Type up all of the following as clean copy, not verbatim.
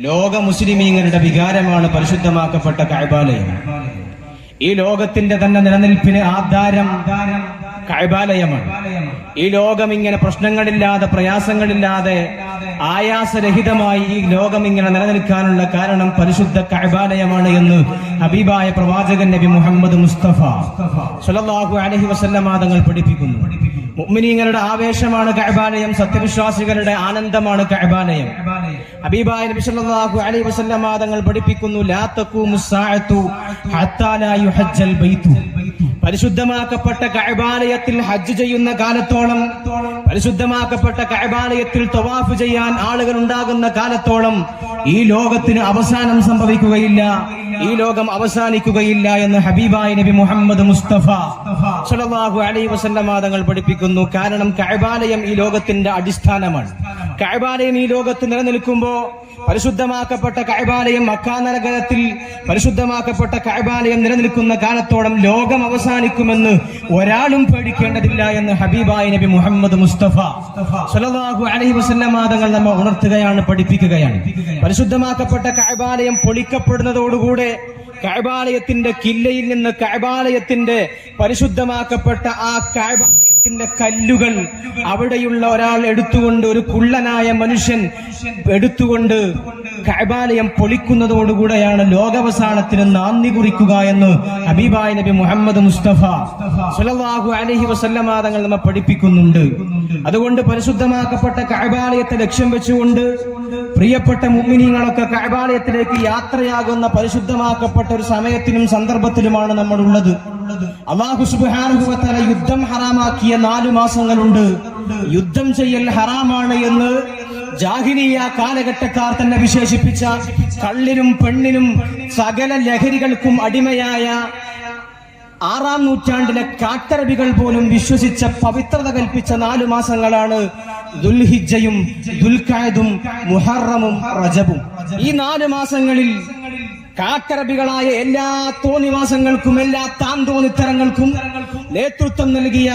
ലോക മുസ്ലിമീങ്ങളുടെ വികാരമാണ് പരിശുദ്ധമാക്കപ്പെട്ട കഅബാലയം. ഈ ലോകത്തിന്റെ തന്നെ നിലനിൽപ്പിന് ആധാരം കഅബാലയമാണ്. ഈ ലോകം ഇങ്ങനെ പ്രശ്നങ്ങളില്ലാതെ പ്രയാസങ്ങളില്ലാതെ ആയാസരഹിതമായി ഈ ലോകം ഇങ്ങനെ നിലനിൽക്കാനുള്ള കാരണം പരിശുദ്ധ കഅബാലയമാണ് എന്ന് ഹബീബായ പ്രവാചകൻ നബി മുഹമ്മദ് മുസ്തഫ സ്വല്ലല്ലാഹു അലൈഹി വസല്ലം തങ്ങൾ പഠിപ്പിക്കുന്നു. മുഅ്മിനീങ്ങളുടെ ആവേശമാണ് കഅബാലയം, സത്യവിശ്വാസികളുടെ ആനന്ദമാണ് കഅബാലയം. ഹബീബായ നബി സല്ലല്ലാഹു അലൈഹി വസല്ലം തങ്ങൾ പഠിപ്പിക്കുന്നു, ലാ തഖൂമുസ്സാഅതു ഹത്താ ലാ യുഹജ്ജൽ ബൈതു. പരിശുദ്ധമാക്കപ്പെട്ട കഅബാലയത്തിൽ ഹജ്ജ് ചെയ്യുന്ന കാലത്തോളം, പരിശുദ്ധമാക്കപ്പെട്ട കഅബാലയത്തിൽ തവാഫ് ചെയ്യാൻ ആളുകൾ ഉണ്ടാകുന്ന കാലത്തോളം ഈ ലോകത്തിന് അവസാനം സംഭവിക്കുകയില്ല, ഈ ലോകം അവസാനിക്കുകയില്ല എന്ന് ഹബീബായ നബി മുഹമ്മദ് മുസ്തഫ സ്വല്ലല്ലാഹു അലൈഹി വസല്ലം തങ്ങൾ പഠിപ്പിക്കുന്നു. കാരണം കഅബാലയം ഈ ലോകത്തിന്റെ അടിസ്ഥാനമാണ്. കഅബാലയം ഈ ലോകത്ത് നിലനിൽക്കുമ്പോ പരിശുദ്ധമാക്കപ്പെട്ട കഅബാലയം മക്കാ നഗരത്തിൽ പരിശുദ്ധമാക്കപ്പെട്ട കഅബാലയം നിലനിൽക്കുന്ന കാലത്തോളം ലോകം അവസാനിക്കുമെന്ന് ഒരാളും പേടിക്കേണ്ടതില്ല എന്ന് ഹബീബായ നബി മുഹമ്മദ് മുസ്തഫ സ്വല്ലല്ലാഹു അലൈഹി വസല്ലം തങ്ങൾ നമ്മെ ഉണർത്തുകയാണ്, പഠിപ്പിക്കുകയാണ്. പരിശുദ്ധമാക്കപ്പെട്ട കഅബാലയം പൊളിക്കപ്പെടുന്നതോടുകൂടെ കഅബാലയത്തിന്റെ കില്ലയിൽ നിന്ന് കഅബാലയത്തിന്റെ പരിശുദ്ധമാക്കപ്പെട്ട ആ കഅബാലയത്തിന്റെ കല്ലുകൾ അവിടെയുള്ള ഒരാൾ എടുത്തുകൊണ്ട്, ഒരു കുള്ളനായ മനുഷ്യൻ എടുത്തുകൊണ്ട് കഅബാലയം പൊളിക്കുന്നതോടുകൂടെയാണ് ലോകാവസാനത്തിന് നാന്ദി കുറിക്കുക എന്ന് ഹബീബായ നബി മുഹമ്മദ് മുസ്തഫ സ്വല്ലല്ലാഹു അലൈഹി വസല്ലം തങ്ങൾ നമ്മെ പഠിപ്പിക്കുന്നുണ്ട്. അതുകൊണ്ട് പരിശുദ്ധമാക്കപ്പെട്ട കഅബാലയത്തെ ലക്ഷ്യം വെച്ചുകൊണ്ട് പ്രിയപ്പെട്ട മുഅ്മിനീങ്ങളൊക്കെ കഅബാലയത്തിലേക്ക് യാത്രയാകുന്ന പരിശുദ്ധമാക്കപ്പെട്ട ഒരു സമയത്തിനും സന്ദർഭത്തിലുമാണ് നമ്മൾ ഉള്ളത്. അല്ലാഹു സുബ്ഹാനഹു വ തആല യുദ്ധം ഹറാമാക്കിയ 4 മാസങ്ങളുണ്ട്. യുദ്ധം ചെയ്യൽ ഹറാമാണ് എന്ന് ജാഹിലിയ കാലഘട്ടക്കാർ തന്നെ വിശേഷിപ്പിച്ച, കള്ളിനും പെണ്ണിനും സകല ലഹരികൾക്കും അടിമയായ 6-ാം നൂറ്റാണ്ടിലെ കാട്ടറബികൾ പോലും വിശ്വസിച്ച പവിത്രത കൽപ്പിച്ച 4 മാസങ്ങളാണ് ദുൽഹിജ്ജയും ദുൽഖഅദും മുഹറമും റജബും. ഈ 4 മാസങ്ങളിൽ കാട്ടറബികളായ എല്ലാ തോന്നിവാസങ്ങൾക്കും, എല്ലാ താന്തോന്നിത്തരങ്ങൾക്കും നേതൃത്വം നൽകിയ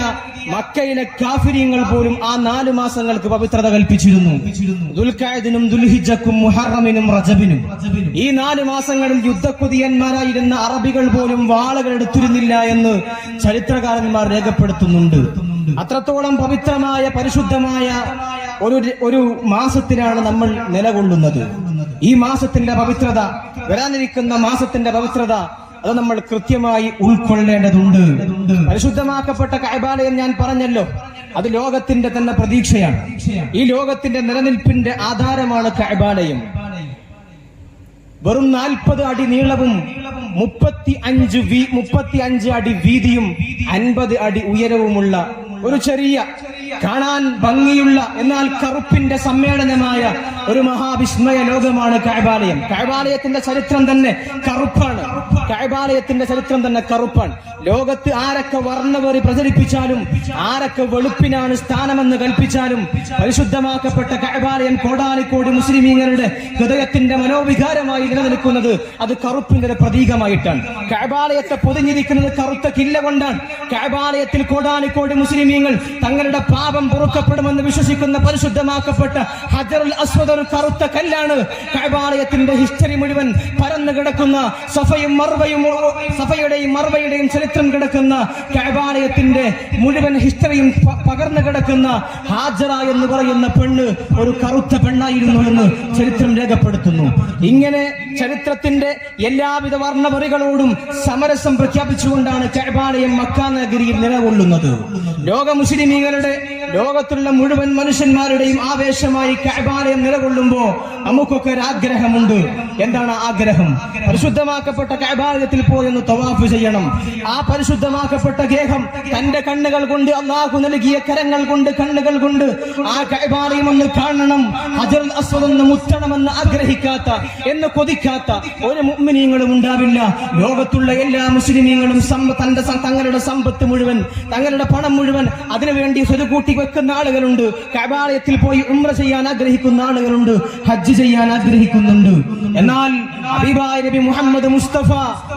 മക്കയിലെ കാഫിരീങ്ങൾ പോലും ആ 4 മാസങ്ങൾക്ക് പവിത്രത കൽപ്പിച്ചിരുന്നു. ദുൽഖഅദിനും ദുൽഹിജ്ജക്കും മുഹറമിനും റജബിനും. ഈ 4 മാസങ്ങളിൽ യുദ്ധക്കൊതിയന്മാരായിരുന്ന അറബികൾ പോലും വാളുകൾ എടുത്തിരുന്നില്ല എന്ന് ചരിത്രകാരന്മാർ രേഖപ്പെടുത്തുന്നുണ്ട്. അത്രത്തോളം പവിത്രമായ പരിശുദ്ധമായ ഒരു മാസത്തിലാണ് നമ്മൾ നിലകൊള്ളുന്നത്. ഈ മാസത്തിന്റെ പവിത്രത, വരാനിരിക്കുന്ന മാസത്തിന്റെ പവിത്രത, അത് നമ്മൾ കൃത്യമായി ഉൾക്കൊള്ളേണ്ടതുണ്ട്. പരിശുദ്ധമാക്കപ്പെട്ട കഅബാലയം ഞാൻ പറഞ്ഞല്ലോ, അത് ലോകത്തിന്റെ തന്നെ പ്രതീക്ഷയാണ്. ഈ ലോകത്തിന്റെ നിലനിൽപ്പിന്റെ ആധാരമാണ് കഅബാലയം. വെറും 40 അടി നീളവും 35 അടി വീതിയും 50 അടി ഉയരവുമുള്ള ഒരു ചെറിയ, കാണാൻ ഭംഗിയുള്ള എന്നാൽ കറുപ്പിന്റെ സമ്മേളനമായ ഒരു മഹാവിസ്മയ ലോകമാണ് കഅബാലയം. കഅബാലയത്തിന്റെ ചരിത്രം തന്നെ കറുപ്പാണ്. കഅബാലയത്തിന്റെ ചരിത്രം തന്നെ കറുപ്പാണ്. ലോകത്ത് ആരൊക്കെ വർണ്ണവെറി പ്രചരിപ്പിച്ചാലും, ആരൊക്കെ വെളുപ്പിനാണ് സ്ഥാനമെന്ന് കൽപ്പിച്ചാലും, പരിശുദ്ധമാക്കപ്പെട്ട കഅബാലയം കോടാനുകോടി മുസ്ലിമീങ്ങളുടെ ഹൃദയത്തിന്റെ മനോവികാരമായി നിലനിൽക്കുന്നത് അത് കറുപ്പിന്റെ ഒരു പ്രതീകമായിട്ടാണ്. കഅബാലയത്തെ പൊതിഞ്ഞിരിക്കുന്നത് കറുത്ത കില്ല കൊണ്ടാണ്. കഅബാലയത്തിൽ കോടാനുകോടി മുസ്ലിമീങ്ങൾ തങ്ങളുടെ പാപം പൊറുക്കപ്പെടുമെന്ന് വിശ്വസിക്കുന്ന പരിശുദ്ധമാക്കപ്പെട്ട ഹജറുൽ അസ്വദ് ഒരു കറുത്ത കല്ലാണ്. കഅബാലയത്തിന്റെ ഹിസ്റ്ററി മുഴുവൻ പരന്നു കിടക്കുന്ന, സഫയുടെയും മർവയുടെയും ചരിത്രം കിടക്കുന്ന, കഅബാലയത്തിന്റെ മുഴുവൻ ഹിസ്റ്ററിയും പകർന്നു കിടക്കുന്ന ഹാജറ എന്ന് പറയുന്ന പെണ്ണ് ഒരു കറുത്ത പെണ്ണായിരുന്നു എന്ന് ചരിത്രം രേഖപ്പെടുത്തുന്നു. ഇങ്ങനെ ചരിത്രത്തിന്റെ എല്ലാവിധ വർണ്ണപറികളോടും സമരസം പ്രഖ്യാപിച്ചുകൊണ്ടാണ് കഅബാലയം മക്കാ നഗരിയിൽ നിലകൊള്ളുന്നത്. ലോക മുസ്ലിമീങ്ങളുടെ, ലോകത്തുള്ള മുഴുവൻ മനുഷ്യന്മാരുടെയും ആവേശമായി കഅബാലയം നിലകൊള്ളുമ്പോ നമുക്കൊക്കെ ഒരു ആഗ്രഹമുണ്ട്. എന്താണ് ആഗ്രഹം? പരിശുദ്ധമാക്കപ്പെട്ട കഅബാലയത്തിൽ പോയി ഒന്ന് തവാഫ് ചെയ്യണം. ആ പരിശുദ്ധമാക്കപ്പെട്ട ഗേഹം തന്റെ കണ്ണുകൾ കൊണ്ട്, അല്ലാഹു നൽകിയ കരങ്ങൾ കൊണ്ട്, കണ്ണുകൾ കൊണ്ട് ആ കഅബാലയം ഒന്ന് കാണണം, ഹജറുൽ അസ്വദ് ഒന്ന് മുത്തണമെന്ന് ആഗ്രഹിക്കാത്ത, എന്ന് കൊതിക്കാത്ത ഒരു മുഅ്മിനീങ്ങളും ഉണ്ടാവില്ല. ലോകത്തുള്ള എല്ലാ മുസ്ലിമീങ്ങളും തങ്ങളുടെ സമ്പത്ത് മുഴുവൻ, തങ്ങളുടെ പണം മുഴുവൻ അതിനുവേണ്ടി സ്വരുകൂട്ടി വെക്കുന്ന ആളുകളുണ്ട്. കഅബാലയത്തിൽ പോയി ഉംറ ചെയ്യാൻ ആഗ്രഹിക്കുന്ന ആളുകളുണ്ട്, ഹജ്ജ് ചെയ്യാൻ ആഗ്രഹിക്കുന്നുണ്ട്. എന്നാൽ ഹബീബായ നബി മുഹമ്മദ് മുസ്തഫ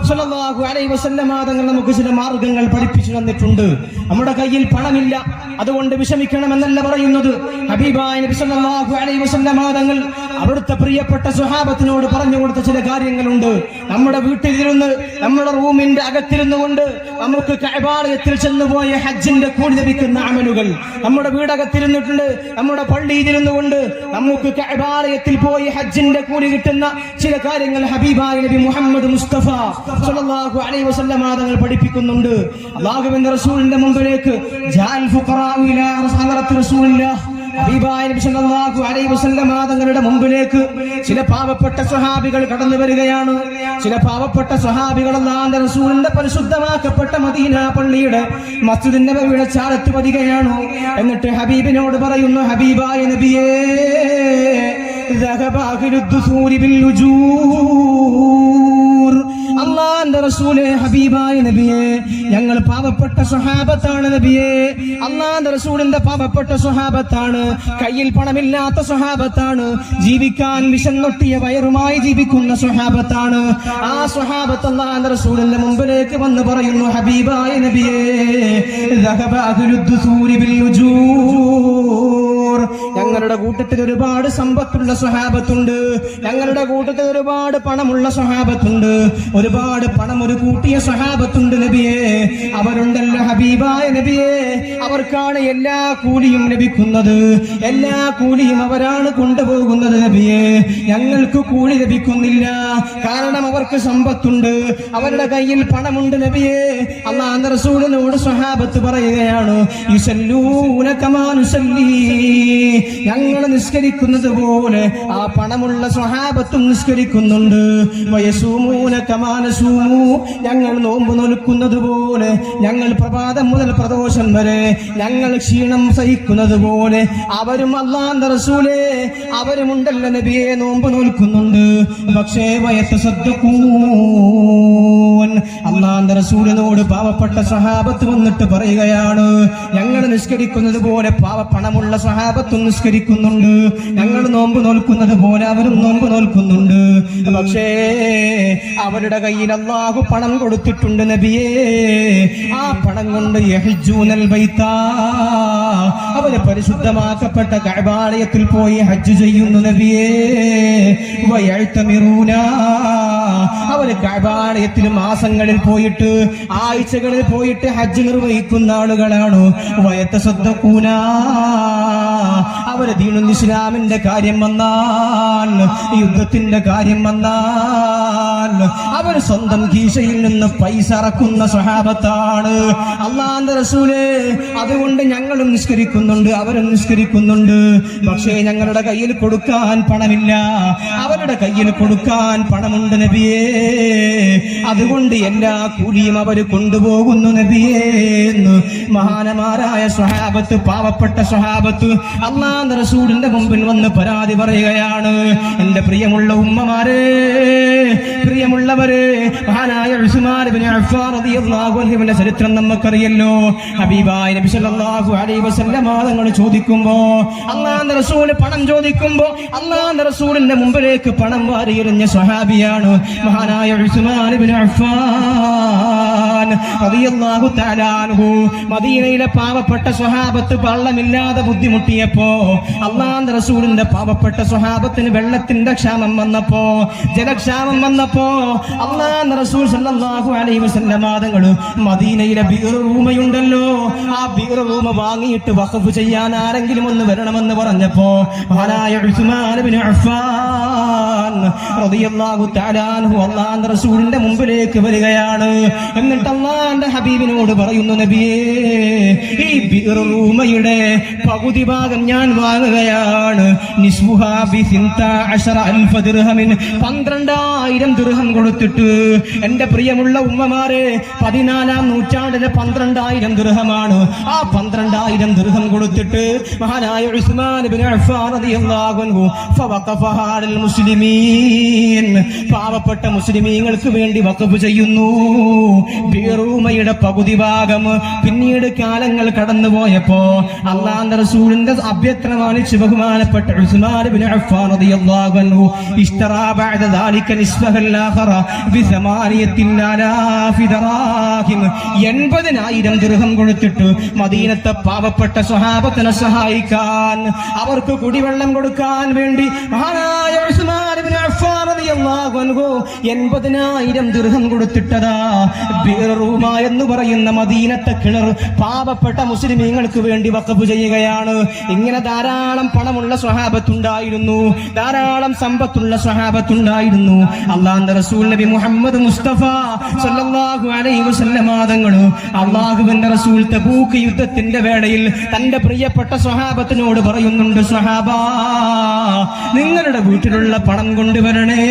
സ്വല്ലല്ലാഹു അലൈഹി വസല്ലം തങ്ങൾ നമുക്ക് ചില മാർഗങ്ങൾ പഠിപ്പിച്ചു തന്നിട്ടുണ്ട്. നമ്മുടെ കയ്യിൽ പണമില്ല, അതുകൊണ്ട് വിഷമിക്കണമെന്നല്ല പറയുന്നത്. ഹബീബായ നബി സല്ലല്ലാഹു അലൈഹി വസല്ലം തങ്ങൾ അവിടുത്തെ പ്രിയപ്പെട്ട സ്വഹാബത്തിനോട് പറഞ്ഞു കൊടുത്ത ചില കാര്യങ്ങളുണ്ട്. നമ്മുടെ വീട്ടിലിരുന്ന് നമ്മുടെ റൂമിന്റെ അകത്തിരുന്നു കൊണ്ട് നമുക്ക് കഅബാലയത്തിൽ ചെന്നുപോയ ഹജ്ജിന്റെ കൂലി ലഭിക്കുന്ന അമലുകൾ, നമ്മുടെ വീടകത്തിരുന്നിട്ടുണ്ട് നമ്മുടെ പള്ളിയിലിരുന്നു കൊണ്ട് നമുക്ക് കഅബാലയത്തിൽ പോയി ഹജ്ജിന്റെ കൂലി കിട്ടുന്ന ചില കാര്യങ്ങൾ ഹബീബായ നബി മുഹമ്മദ് മുസ്തഫ സ്വല്ലല്ലാഹു അലൈഹി വസല്ലം തങ്ങൾ പഠിപ്പിക്കുന്നുണ്ട്. അല്ലാഹുവിന്റെ റസൂലിന്റെ മുമ്പിലേക്ക് ജാൽ ഫുഖറാഉ ഇലാ റസൂലില്ലാഹ് ഹബീബായ നബി സല്ലല്ലാഹു അലൈഹി വസല്ലം തങ്ങളുടെ മുമ്പിലേക്ക് ചില പാവപ്പെട്ട സ്വഹാബികൾ കടന്നു വരികയാണ്. ചില പാവപ്പെട്ട സ്വഹാബികൾ അല്ലാഹുവിന്റെ റസൂലിന്റെ പരിശുദ്ധമാക്കപ്പെട്ട മദീന പള്ളിയുടെ മസ്ജിദുൻ നബവിയുടെ ചാരത്ത് വരികയാണ്. എന്നിട്ട് ഹബീബിനോട് പറയുന്നു, ഹബീബായ നബിയേ, ذهب أهل الدثور بالأجور. അല്ലാഹുവിന്റെ റസൂലേ, ഹബീബായ നബിയേ, ഞങ്ങൾ പാവപ്പെട്ട സ്വഹാബത്താണ് നബിയേ. അല്ലാഹുവിന്റെ റസൂലിന്റെ പാവപ്പെട്ട സ്വഹാബത്താണ്, കയ്യിൽ പണമില്ലാത്ത സ്വഹാബത്താണ്, ജീവിക്കാൻ വിശന്നൊട്ടിയ വയറുമായി ജീവിക്കുന്ന സ്വഹാബത്താണ്. ആ സ്വഹാബത്ത് അല്ലാഹുവിന്റെ റസൂലിന്റെ മുമ്പിലേക്ക് വന്ന് പറയുന്നു, ഹബീബായ നബിയേ, ذهب أهل الدثور بالأجور. ഞങ്ങളുടെ കൂട്ടത്തിൽ ഒരുപാട് സമ്പത്തുള്ള സ്വഹാബത്തുണ്ട്, ഞങ്ങളുടെ കൂട്ടത്തിൽ ഒരുപാട് പണമുള്ള സ്വഹാബത്തുണ്ട്, ഒരുപാട് പണം ഒരു കൂട്ടിയ സ്വഹാബത്തുണ്ട് നബിയേ. അവരുണ്ടല്ലോ ഹബീബായ നബിയേ, അവർക്കാണ് എല്ലാ കൂലിയും ലഭിക്കുന്നത്, എല്ലാ കൂലിയും അവരാണ് കൊണ്ടുപോകുന്നത് നബിയേ. ഞങ്ങൾക്ക് കൂലി ലഭിക്കുന്നില്ല, കാരണം അവർക്ക് സമ്പത്തുണ്ട്, അവരുടെ കയ്യിൽ പണമുണ്ട് നബിയേ. അല്ലാഹുവിന്റെ റസൂലിനോട് സ്വഹാബത്ത് പറയുകയാണ്, യുസല്ലൂന കമാ നുസല്ലി. ഞങ്ങൾ നിസ്കരിക്കുന്നത് പോലെ ആ പണമുള്ള സ്വഹാബത്തും നിസ്കരിക്കുന്നുണ്ട്. വയസൂമൂന കമാ നസൂമു. ഞങ്ങൾ നോമ്പ് നോൽക്കുന്നത് പോലെ, ഞങ്ങൾ പ്രഭാതം മുതൽ പ്രദോഷം വരെ ഞങ്ങൾ ക്ഷീണം സഹിക്കുന്നത് പോലെ അവരും അല്ലാഹുവിന്റെ റസൂലേ, അവരുമുണ്ടല്ലോ നബിയെ, നോമ്പ് നോൽക്കുന്നുണ്ട്. പക്ഷേ വയതസദ്ദഖൂൻ. അല്ലാഹുവിന്റെ റസൂലിനോട് പാവപ്പെട്ട സ്വഹാബത്ത് വന്നിട്ട് പറയുകയാണ്, ഞങ്ങൾ നിസ്കരിക്കുന്നത് പോലെ പണമുള്ള സ്വഹാബത്തും നിസ്കരിക്കുന്നുണ്ട്, ഞങ്ങൾ നോമ്പ് നോൽക്കുന്നത് പോലെ അവരും നോമ്പ് നോൽക്കുന്നുണ്ട്. പക്ഷേ അവരുടെ കയ്യിൽ അല്ലാഹു പണം കൊടുത്തിട്ടുണ്ട് നബിയേ. ആ പണം കൊണ്ട് യഹ്ജൂനൽ ബൈത, അവര് പരിശുദ്ധമാക്കപ്പെട്ട കഅബാലയത്തിൽ പോയി ഹജ്ജ് ചെയ്യുന്നു നബിയേ. വയഅ്തമിറൂന, അവര് കഅബാലയത്തിൽ മാസങ്ങളിൽ പോയിട്ട് ആഴ്ചകളിൽ പോയിട്ട് ഹജ്ജ് നിർവഹിക്കുന്ന ആളുകളാണ്. വയതസദ്ദഖൂന, അവര് ദീനുൽ ഇസ്ലാമിന്റെ കാര്യം വന്നാൽ, യുദ്ധത്തിന്റെ കാര്യം വന്നാൽ അവർ സ്വന്തം കീശയിൽ നിന്ന് പൈസ ഇറക്കുന്ന സ്വഹാബത്താണ് അല്ലാഹുവിന്റെ റസൂലേ. അതുകൊണ്ട് ഞങ്ങളും നിസ്കരിക്കുന്നുണ്ട്, അവരും നിസ്കരിക്കുന്നുണ്ട്. പക്ഷേ ഞങ്ങളുടെ കയ്യിൽ കൊടുക്കാൻ പണമില്ല, അവരുടെ കയ്യിൽ കൊടുക്കാൻ പണമുണ്ട് നബിയേ. അതുകൊണ്ട് എല്ലാ കൂലിയും അവർ കൊണ്ടുപോകുന്നു നബിയേ എന്ന് മഹാനമാരായ സ്വഹാബത്ത്, പാവപ്പെട്ട സ്വഹാബത്ത് അല്ലാഹുവിന്റെ റസൂലിന്റെ മുമ്പിൽ വന്ന് പരാതി പറയുകയാണ്. എന്റെ പ്രിയമുള്ള ഉമ്മമാരെ, പ്രിയമുള്ളവരെ, മഹാനായ ഉസ്മാൻ ഇബ്നു അഫ്ഫാൻ റളിയല്ലാഹു അൻഹുവിന്റെ ചരിത്രം നമുക്കറിയല്ലോ. ഹബീബായ നബി സല്ലല്ലാഹു അലൈഹി വസല്ലം തങ്ങൾ ചോദിക്കുമ്പോ, അല്ലാഹുവിന്റെ റസൂൽ പണം ചോദിക്കുമ്പോ അല്ലാഹുവിന്റെ റസൂലിന്റെ മുമ്പിലേക്ക് പണം വാരിയെറിഞ്ഞ സ്വഹാബിയാണ് മഹാനായ ഉസ്മാൻ ഇബ്നു അഫ്ഫാൻ റളിയല്ലാഹു തആല അൻഹു. മദീനയിലെ പാവപ്പെട്ട സ്വഹാബത്ത് വെള്ളമില്ലാതെ ബുദ്ധിമുട്ടിയപ്പോ, അല്ലാഹുവിന്റെ റസൂലിന്റെ പാവപ്പെട്ട സ്വഹാബത്തിന് വെള്ളത്തിന്റെ ക്ഷാമം വന്നപ്പോ, ജലക്ഷാമം വന്നപ്പോ, അല്ലാഹുവിന്റെ റസൂൽ സല്ലല്ലാഹു അലൈഹി വസല്ലം തങ്ങൾ മദീനയിലെ ബിർ റൂമയുണ്ടല്ലോ, ആ ബിർ റൂമ വാങ്ങിയിട്ട് വഖഫ് ചെയ്യാൻ ആരെങ്കിലും ഒന്ന് വരണമെന്ന് പറഞ്ഞപ്പോ മഹാനായ ഉസ്മാൻ ഇബ്നു അഫ്ഫാൻ റളിയല്ലാഹു തആല അൻഹു അല്ലാഹുവിന്റെ റസൂലിന്റെ മുമ്പിലേക്ക് വരികയാണ്. എന്നിട്ട് അല്ലാഹുവിന്റെ ഹബീബിനോട് പറയുന്നു, നബിയേ, ഈ ബിർ റൂമയുടെ പകുതി ഭാഗം ഞാൻ വാങ്ങുകയാണ്. നിസ്ബുഹാ ബി 12000 ദിർഹമിൻ, 12000 ദിർഹം കൊടുത്തിട്ട്. എന്റെ പ്രിയമുള്ള ഉമ്മമാരെ, 14-ാം നൂറ്റാണ്ടിലെ 12000 ദിർഹമാണ്. ആ 12000 ദിർഹം കൊടുത്തിട്ട് മഹാനായ ഉസ്മാൻ ഇബ്നു അഫ്ഫാൻ റളിയല്ലാഹു അൻഹു ഫവഖഫ ഹാലൽ മുസ്ലിമീൻ, പാവപ്പെട്ട മുസ്ലിമീങ്ങൾക്ക് വേണ്ടി വഖഫ് ചെയ്യുന്നു. ബിറൂമയുടെ പകുതി ഭാഗം പിന്നീട് കാലങ്ങൾ കടന്നുപോയപ്പോ അല്ലാഹുവിന്റെ റസൂലിന്റെ അഭ്യർത്ഥന മാനിച്ച് ബഹുമാനപ്പെട്ട ഉസ്മാൻ ഇബ്നു അഫ്ഫാൻ റളിയല്ലാഹു അൻഹു ഇഷ്തറാ ബഅദ ദാലിക നിസ്ഫ നിസ്ഫഹൽ ആഖറ ബി8,000 ദറാഹിം 80,000 ദിർഹം കൊടുത്തിട്ട് മദീനത്തെ പാവപ്പെട്ട സ്വഹാബത്തിനെ സഹായിക്കാൻ, അവർക്ക് കുടിവെള്ളം കൊടുക്കാൻ വേണ്ടി മഹാനായ ഉസ്മാൻ ഇബ്നു അഫ്ഫാൻ റളിയല്ലാഹു അൻഹു 80,000 ദിർഹം കൊടുത്തിട്ടതാ ബിറൂമ എന്ന് പറയുന്ന മദീനത്തെ കിണർ പാവപ്പെട്ട മുസ്ലിമീങ്ങൾക്ക് വേണ്ടി വഖഫ് ചെയ്യുകയാണ്. ഇങ്ങനെ ധാരാളം പണമുള്ള സ്വഹാബത്തുണ്ടായിരുന്നു, ധാരാളം സമ്പത്തുള്ള സ്വഹാബത്തുണ്ടായിരുന്നു. അല്ലാഹുവിന്റെ റസൂൽ നബി മുഹമ്മദ് മുസ്തഫ സല്ലല്ലാഹു അലൈഹി വസല്ലം തങ്ങൾ അല്ലാഹുവിന്റെ റസൂൽ തബൂക്ക് യുദ്ധത്തിന്റെ വേളയിൽ തന്റെ പ്രിയപ്പെട്ട സ്വഹാബത്തിനോട് പറയുന്നുണ്ട്, സ്വഹാബാ നിങ്ങളുടെ വീട്ടിലുള്ള പണം കൊണ്ടുവരണേ,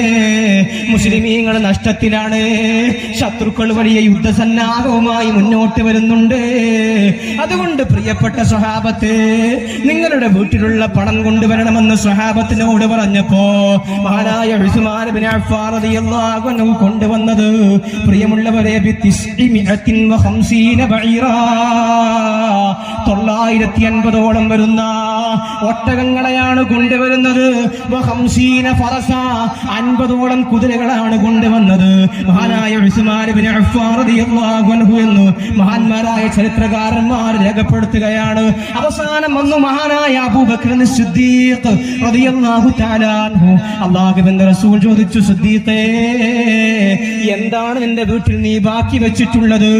മുസ്ലിമീങ്ങൾ നഷ്ടത്തിലാണ്, ശത്രുക്കൾ വലിയ യുദ്ധസന്നാഹവുമായി മുന്നോട്ട് വരുന്നുണ്ട്. അതുകൊണ്ട് പ്രിയപ്പെട്ട സ്വഹാബത്ത് നിങ്ങളുടെ വീട്ടിലുള്ള പണം കൊണ്ടുവരണമെന്ന് സ്വഹാബത്തിനോട് പറഞ്ഞപ്പോ മഹാനായ ഉസ്മാൻ ഇബ്നു അഫ്ഫാൻ റളിയല്ലാഹു അൻഹു കൊണ്ടുവന്നത് പ്രിയമുള്ളവരെ 950 ബഈറാ 950ഓളം വരുന്ന ഒട്ടകങ്ങളെയാണ് കൊണ്ടുവരുന്നത്. 50 ഫറസ 50ഓളം കുതിരകളാണ് കൊണ്ടുവന്നത്. മഹാനായ ഉസ്മാൻ ഇബ്നു അഫ്ഫാൻ റളിയല്ലാഹു അൻഹു എന്ന് മഹാന്മാരായ ചരിത്രകാരന്മാർ രേഖപ്പെടുത്തുകയാണ്. അവസാനം വന്നു മഹാനായ അബൂബക്കർ സിദ്ദീഖ് റളിയല്ലാഹു തആല അൻഹു. അല്ലാഹുവിന്റെ റസൂൽ ചോദിച്ചു, സിദ്ദീഖേ എന്താണ് നിന്റെ വീട്ടിൽ നീ ബാക്കി വെച്ചിട്ടുള്ളത്?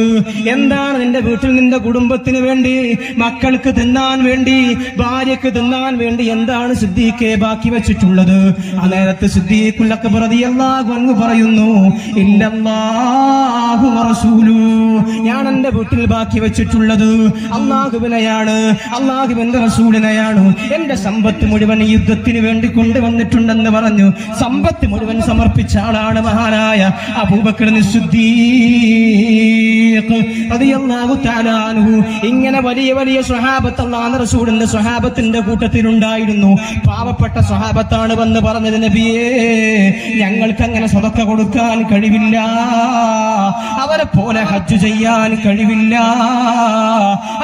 എന്താണ് നിന്റെ വീട്ടിൽ നിന്റെ കുടുംബത്തിന് വേണ്ടി, മക്കൾക്ക് തിന്നാൻ വേണ്ടി, ഭാര്യക്ക് തിന്നാൻ വേണ്ടി എന്താണ് സിദ്ദീഖേ ബാക്കി വെച്ചിട്ടുള്ളത്? ആ നേരത്ത് സിദ്ദീഖുൽ അക്ബർ റളിയല്ലാഹു അൻഹു പറയുന്നു, ഇല്ലല്ലാഹു വറസൂലു, ഞാൻ എന്റെ വീട്ടിൽ ബാക്കി വെച്ചിട്ടുള്ളത് അല്ലാഹുവിനെയാണ്, അല്ലാഹുവിന്റെ റസൂലിനെയാണ്. എന്റെ സമ്പത്ത് മുഴുവൻ യുദ്ധത്തിന് വേണ്ടി കൊണ്ടുവന്നിട്ടുണ്ടെന്ന് പറഞ്ഞു സമ്പത്ത് മുഴുവൻ സമർപ്പിച്ച ആളാണ് മഹാനായ അബൂബക്കർ സിദ്ദീഖ് റളിയല്ലാഹു തആല അൻഹു. ഇങ്ങനെ വലിയ വലിയ സ്വഹാബത്ത് അല്ലാഹുവിന്റെ റസൂലിന്റെ സ്വഹാബത്തിന്റെ കൂട്ടത്തിലുണ്ടായിരുന്നു. പാവപ്പെട്ട സ്വഹാബത്താണ് വന്ന് പറഞ്ഞത്, നബിയേ ഞങ്ങൾക്ക് അങ്ങനെ സദഖ കൊടുക്കാൻ കഴിവില്ല, അവരെ പോലെ ഹജ്ജ് ചെയ്യാൻ കഴിവില്ല,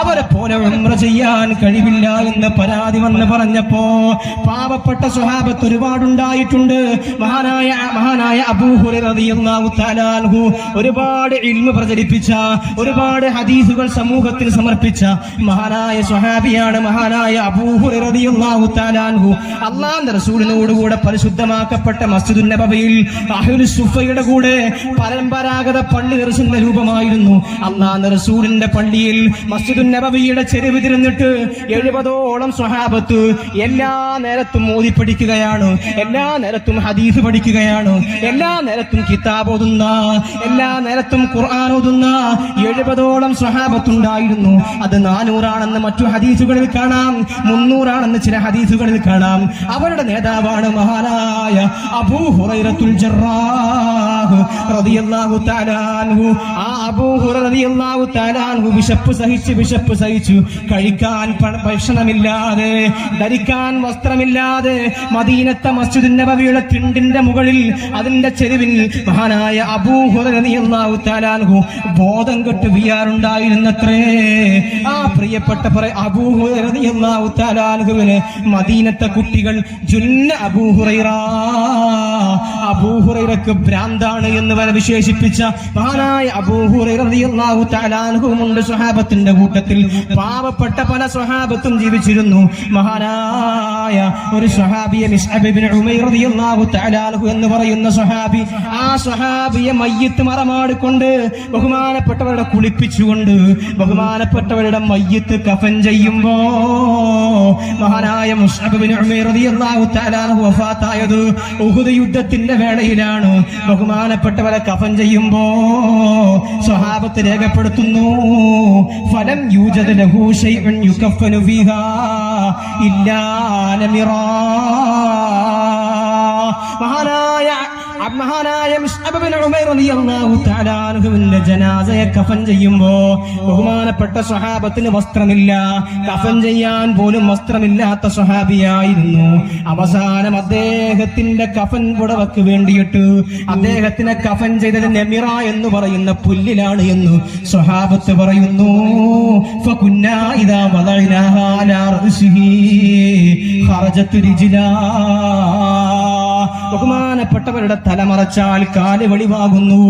അവരെ പോലെ ഉംറ ചെയ്യാൻ കഴിവില്ല എന്ന് പരാതി വന്ന് പറഞ്ഞപ്പോ പാവപ്പെട്ട സ്വഹാബത്ത് ഒരുപാടുണ്ടായിട്ടുണ്ട്. മഹാനായ അബൂ ഹുറൈറ റളിയല്ലാഹു തആല അൻഹു ഒരുപാട് ഇൽമു പ്രചരിപ്പിച്ച, ഒരുപാട് ഹദീസുകൾ സമൂഹത്തിന് സമർപ്പിച്ച മഹാനായ സ്വഹാബിയാണ് മഹാനായ അബൂ ഹുറൈറ റളിയല്ലാഹു തആല അൻഹു. അല്ലാഹുവിന്റെ റസൂലിനോടുകൂടെ പരിശുദ്ധമാക്കപ്പെട്ട മസ്ജിദുൻ നബവിയിൽ അഹ്ലുസ് സുഫയുടെ കൂടെ പരമ്പരാഗത പള്ളി ദർശന രൂപമായിരുന്നു. അല്ലാഹുവിന്റെ റസൂലിന്റെ പള്ളിയിൽ മസ്ജിദുൻ നബവിയുടെ ചെരുവ് തിരിഞ്ഞിട്ട് 70ഓളം സ്വഹാബത്ത് എല്ലാ നേരത്തും ഓതി പഠിക്കുകയാണ്, എല്ലാ നേരത്തും ഹദീസ് പഠിക്കുകയാണ്, എല്ലാ നേരത്തും കിതാബ് ഓതുന്ന, എല്ലാ നേരത്തും ഖുർആൻ ഓതുന്ന 70ഓളം സ്വഹാബത്തുണ്ടായിരുന്നു. അത് 400 മറ്റു ഹദീസുകളിൽ കാണാം, 300 ചില ഹദീസുകളിൽ കാണാം. അവരുടെ നേതാവാണ് മഹാനായ അബൂ ഹുറൈറത്തുൽ ജറാഹ് റളിയല്ലാഹു തആല അൻഹു. ആ അബൂ ഹുറൈറ റളിയല്ലാഹു തആല അൻഹു വിശപ്പ് സഹിച്ചു കഴിക്കാൻ ഭക്ഷണമില്ലാതെ, ധരിക്കാൻ വസ്ത്രമില്ലാതെ മദീനത്തെ മസ്ജിദുൻ നബവിയുടെ തിണ്ടിന്റെ മുകളിൽ അതിന്റെ ചെരുവിൽ മഹാനായ അബൂ ഹുറൈറ റളിയല്ലാഹു തആല അൻഹു ബോധം കെട്ട് വീയാറുണ്ടായിരുന്നത്രേ. ആ പ്രിയപ്പെട്ട അബൂ ഹുറൈറ റളിയല്ലാഹു തആല അൻഹുവിനെ മദീനത്തെ കുട്ടികൾ ജുന്ന അബൂ ഹുറൈറ, അബൂ ഹുറൈറക്ക് ഭ്രാന്താണ് എന്ന് വരെ വിശേഷിപ്പിച്ച മഹാനായ അബൂ ഹുറൈറ റളിയല്ലാഹു തആല അൻഹുമുണ്ട് സ്വഹാബത്തിന്റെ കൂട്ടത്തിൽ. പാവപ്പെട്ട പല സ്വഹാബത്തും ജീവിച്ചിരുന്നു. മഹാനായ ഒരു സ്വഹാബിയെ മിസ്അബ് ഇബ്നു ഉമൈർ റളിയല്ലാഹു തആല അൻഹു എന്ന് പറയുന്ന സ്വഹാബി, ആ സ്വഹാബിയെ മയ്യിത്ത് മറമാടിക്കൊണ്ട് ബഹുമാനപ്പെട്ടവരുടെ കുളിപ്പിച്ചുകൊണ്ട് ബഹുമാനപ്പെട്ടവരുടെ മയ്യിത്ത് കഫൻ ചെയ്യുമ്പോ മഹാനായ മുസ്അബ് ഇബ്നു ഉമൈർ റളിയല്ലാഹു തആല അൻഹു വഫാത്തായത് ഉഹുദ് യുദ്ധത്തിന്റെ വേളയിലാണ്. ബഹുമാനപ്പെട്ടവരെ കഫൻ ചെയ്യുമ്പോ സ്വഹാബത്ത് രേഖപ്പെടുത്തുന്നു, ഫലം യൂജദ് ലഹു ശൈഉൻ യുകഫനു ഫീഹാ ഇല്ലാ നമിറാ. മഹാനായ മുസ്അബ് ഇബ്നു ഉമൈർ റളിയല്ലാഹു തആല അൻഹുവിന്റെ ജനാസയെ കഫൻ ചെയ്യുമ്പോ ബഹുമാനപ്പെട്ട സ്വഹാബത്തിന് വസ്ത്രമില്ല, കഫൻ ചെയ്യാൻ പോലും വസ്ത്രമില്ലാത്ത സ്വഹാബിയായിരുന്നു. അവസാനം അദ്ദേഹത്തിന്റെ കഫൻ പുടവക്ക് വേണ്ടിയിട്ട് അദ്ദേഹത്തിനെ കഫൻ ചെയ്തത് നമിറ എന്ന് പറയുന്ന പുല്ലിലാണ് എന്ന് സ്വഹാബത്ത് പറയുന്നു. ഫകുന്നാ ഇദാ വദഅനാഹാ അലാ റഅസിഹി ഖറജത് റിജ്ലാ. ബഹുമാനപ്പെട്ടവരുടെ തല മറച്ചാൽ കാല് വെളിവാകുന്നു,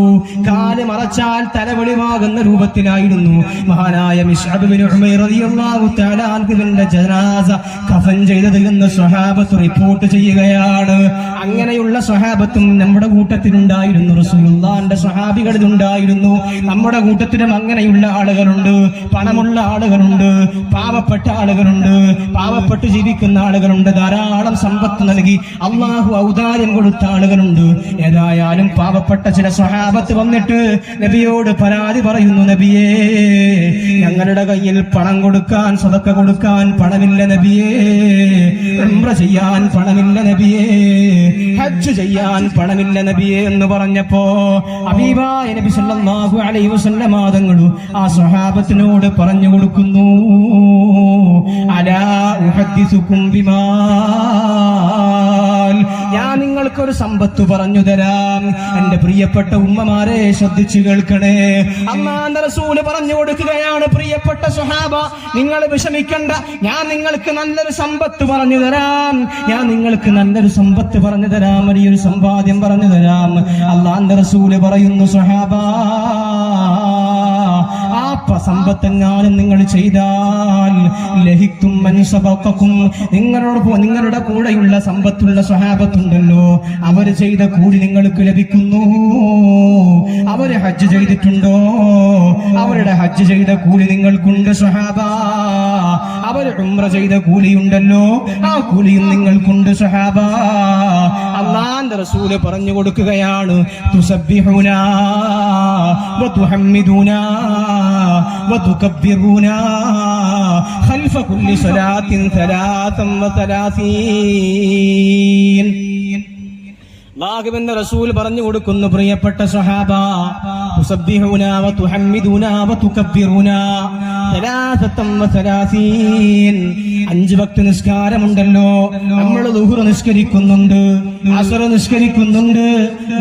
കാല് മറച്ചാൽ തല വെളിവാകുന്ന രൂപത്തിലായിരുന്നു മഹാനായ മിസ്അബ് ബിൻ ഉമൈർ റളിയല്ലാഹു തആല അൻഹുവിന്റെ ജനാസ കഫൻ ചെയ്തത് എന്ന് സ്വഹാബത്ത് റിപ്പോർട്ട് ചെയ്യുകയാണ്. അങ്ങനെയുള്ള സ്വഹാബത്തും നമ്മുടെ കൂട്ടത്തിലുണ്ടായിരുന്നു, റസൂലുള്ളാഹിന്റെ സ്വഹാബികളിലുണ്ടായിരുന്നു. നമ്മുടെ കൂട്ടത്തിലും അങ്ങനെയുള്ള ആളുകളുണ്ട്. പണമുള്ള ആളുകളുണ്ട്, പാവപ്പെട്ട ആളുകളുണ്ട്, പാവപ്പെട്ട് ജീവിക്കുന്ന ആളുകളുണ്ട്, ധാരാളം സമ്പത്ത് നൽകി അള്ളാഹു ഔദാര്യം കൊടുത്ത ആളുകളുണ്ട്. ഏതായാലും പാവപ്പെട്ട ചില സ്വഹാബത്ത് വന്നിട്ട് നബിയോട് പരാതി പറയുന്നു, നബിയേ ഞങ്ങളുടെ കയ്യിൽ പണം കൊടുക്കാൻ, സദഖ കൊടുക്കാൻ പണമില്ല നബിയേ, ഉംറ ചെയ്യാൻ പണമില്ല നബിയേ, ഹജ്ജ് ചെയ്യാൻ പണമില്ല നബിയേ എന്ന് പറഞ്ഞപ്പോ ഹബീബായ നബി സല്ലല്ലാഹു അലൈഹി വസല്ലം തങ്ങൾ ആ സ്വഹാബത്തിനോട് പറഞ്ഞു കൊടുക്കുന്നു, അലാ ഉഹദ്ദിസുകും ബിമാൽ, ഞാൻ നിങ്ങൾക്കൊരു സമ്പത്ത് പറഞ്ഞു തരാം. എന്റെ പ്രിയപ്പെട്ട ഉമ്മമാരെ ശ്രദ്ധിച്ചു കേൾക്കണേ. അല്ലാഹുവിന്റെ റസൂൽ പറഞ്ഞു കൊടുക്കുകയാണ്, പ്രിയപ്പെട്ട സ്വഹാബ നിങ്ങൾ വിഷമിക്കണ്ട, ഞാൻ നിങ്ങൾക്ക് നല്ലൊരു സമ്പത്ത് പറഞ്ഞു തരാം, ഞാൻ നിങ്ങൾക്ക് നല്ലൊരു സമ്പത്ത് പറഞ്ഞു തരാം, വലിയൊരു സമ്പാദ്യം പറഞ്ഞു തരാം. അല്ലാഹുവിന്റെ റസൂൽ പറയുന്നു, സ്വഹാബ ആ സമ്പത്തെങ്ങാനും നിങ്ങൾ ചെയ്താൽ ലഹിക്കും മനസ്സബക്കും, നിങ്ങളുടെ കൂടെയുള്ള സമ്പത്തുള്ള സ്വഹാബത്തുണ്ടല്ലോ, അവർ ചെയ്ത കൂലി നിങ്ങൾക്ക് ലഭിക്കുന്നു. അവര് ഹജ്ജ് ചെയ്തിട്ടുണ്ടോ, അവരുടെ ഹജ്ജ് ചെയ്ത കൂലി നിങ്ങൾക്കുണ്ട് സ്വഹാബ. അവർ ഉംറ ചെയ്ത കൂലിയുണ്ടല്ലോ, ആ കൂലിയും നിങ്ങൾക്കുണ്ട് സ്വഹാബ. അല്ലാഹുവിന്റെ റസൂല് പറഞ്ഞു കൊടുക്കുകയാണ്, തുസബ്ബിഹൂനാ വതുഹമ്മിദൂനാ വതുകബ്ബിറൂനാ ഖൽഫ കുല്ലി സ്വലാത്തിൻ 33. അല്ലാഹുവിന്റെ റസൂൽ പറഞ്ഞു കൊടുക്കുന്നു, പ്രിയപ്പെട്ട സ്വഹാബ, തുസബ്ബിഹൂനാ വതുഹമ്മിദൂനാ വതുകബ്ബിറൂനാ 33. 5 വക്ത് നിസ്കാരമുണ്ടല്ലോ, നമ്മൾ ദുഹ്ർ നിസ്കരിക്കുന്നുണ്ട്, അസ്ർ നിസ്കരിക്കുന്നുണ്ട്,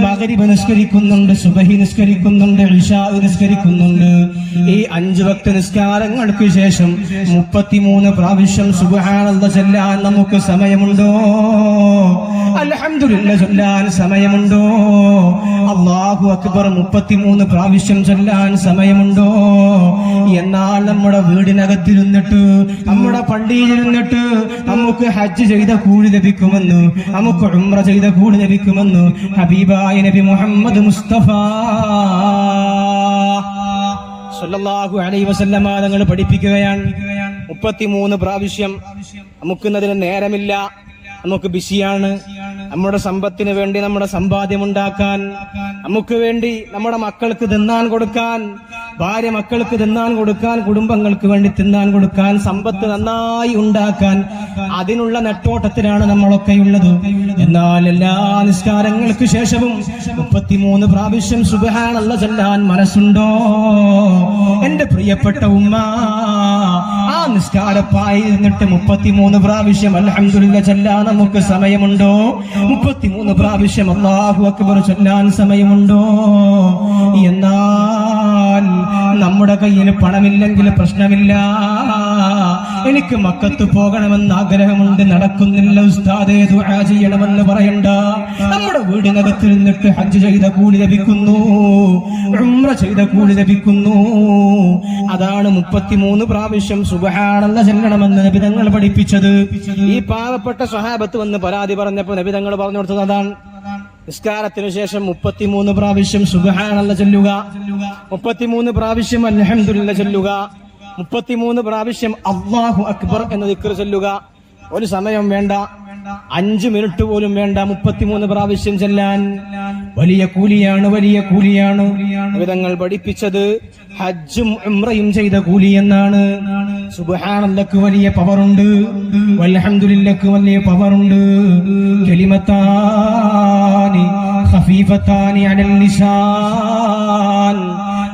മഗ്രിബ് നിസ്കരിക്കുന്നുണ്ട്, സുബ്ഹി നിസ്കരിക്കുന്നുണ്ട്, ഇശാ നിസ്കരിക്കുന്നുണ്ട്. ഈ 5 വക്ത് നിസ്കാരങ്ങൾക്ക് ശേഷം 33 പ്രാവശ്യം സുബ്ഹാനല്ലാഹ് ചൊല്ലാൻ നമുക്ക് സമയമുണ്ടോ? അൽഹംദുലില്ലാഹ് ചൊല്ലാൻ സമയമുണ്ടോ? അല്ലാഹു അക്ബർ 33 പ്രാവശ്യം ചൊല്ലാൻ സമയമുണ്ടോ? എന്നാൽ നമ്മുടെ വീടിനകത്തിരുന്നിട്ട്, നമ്മുടെ പള്ളിയിലിരുന്നിട്ട് നമുക്ക് ഹജ്ജ് ചെയ്ത കൂലി ലഭിക്കുമെന്ന്, നമുക്ക് ഉംറ ചെയ്ത കൂലി ലഭിക്കുമെന്ന് ഹബീബായ നബി മുഹമ്മദ് മുസ്തഫ സല്ലല്ലാഹു അലൈഹി വസല്ലമ തങ്ങൾ പഠിപ്പിക്കുകയാണ്. 33 പ്രാവശ്യം നമുക്കിന്നതിന് നേരമില്ല, നമുക്ക് ബിസിയാണ്. നമ്മുടെ സമ്പത്തിന് വേണ്ടി നമ്മുടെ സമ്പാദ്യം ഉണ്ടാക്കാൻ, നമുക്ക് വേണ്ടി നമ്മുടെ മക്കൾക്ക് തിന്നാൻ കൊടുക്കാൻ, ഭാര്യ മക്കൾക്ക് തിന്നാൻ കൊടുക്കാൻ, കുടുംബങ്ങൾക്ക് വേണ്ടി തിന്നാൻ കൊടുക്കാൻ, സമ്പത്ത് നന്നായി ഉണ്ടാക്കാൻ, അതിനുള്ള നെട്ടോട്ടത്തിലാണ് നമ്മളൊക്കെയുള്ളത്. എന്നാൽ എല്ലാ നിസ്കാരങ്ങൾക്ക് ശേഷവും 33 പ്രാവശ്യം സുബ്ഹാനല്ലാഹ് ചൊല്ലാൻ മനസ്സുണ്ടോ? എന്റെ പ്രിയപ്പെട്ട ഉമ്മ, ആ നിസ്കാരപ്പായി ഇരുന്നിട്ട് 33 പ്രാവശ്യം അൽഹംദുലില്ലാഹ് ചൊല്ലാൻ നമുക്ക് സമയമുണ്ടോ? 33 പ്രാവശ്യം അല്ലാഹു അക്ബർ ചൊല്ലാൻ സമയമുണ്ടോ? എന്നാൽ നമ്മുടെ കയ്യിൽ പണമില്ലെങ്കിൽ പ്രശ്നമില്ല, എനിക്ക് മക്കത്ത് പോകണമെന്ന് ആഗ്രഹമുണ്ട്, നടക്കുന്നില്ല ഉസ്താദേ, ദുആ ചെയ്യണമെന്ന് പറയണ്ട. നമ്മുടെ വീടിനകത്ത് നിന്നിട്ട് ഹജ്ജ് ചെയ്ത കൂലി ലഭിക്കുന്നു, ഉംറ ചെയ്ത കൂലി ലഭിക്കുന്നു. അതാണ് 33 പ്രാവശ്യം സുബ്ഹാനല്ലാഹ് ചൊല്ലണമെന്ന് നബി തങ്ങൾ പഠിപ്പിച്ചത്. ഈ പാവപ്പെട്ട സ്വഹാബത്ത് വന്ന് പരാതി പറഞ്ഞപ്പോൾ നബി തങ്ങൾ പറഞ്ഞു കൊടുത്തത് അതാണ്. നിസ്കാരത്തിനു ശേഷം 33 പ്രാവശ്യം സുബ്ഹാനല്ലാഹ് ചൊല്ലുക, 33 പ്രാവശ്യം അൽഹംദുലില്ലാഹ് ചൊല്ലുക, 33 പ്രാവശ്യം അല്ലാഹു അക്ബർ എന്ന ദിക്ർ ചൊല്ലുക. ഒരു സമയം വേണ്ട, 5 മിനിറ്റ് പോലും വേണ്ട 33 പ്രാവശ്യം ചൊല്ലാൻ. വലിയ കൂലിയാണ്, വലിയ കൂലിയാണ്. വിധങ്ങൾ പഠിപ്പിച്ചത് ഹജ്ജും ഉംറയും ചെയ്ത കൂലി എന്നാണ്. സുബ്ഹാനല്ലാഹ് വലിയ പവറുണ്ട്, വൽഹംദുലില്ലാഹ് വലിയ പവറുണ്ട്. കലിമത്താനി ഖഫീഫത്താനി അലൽ ലിസാൻ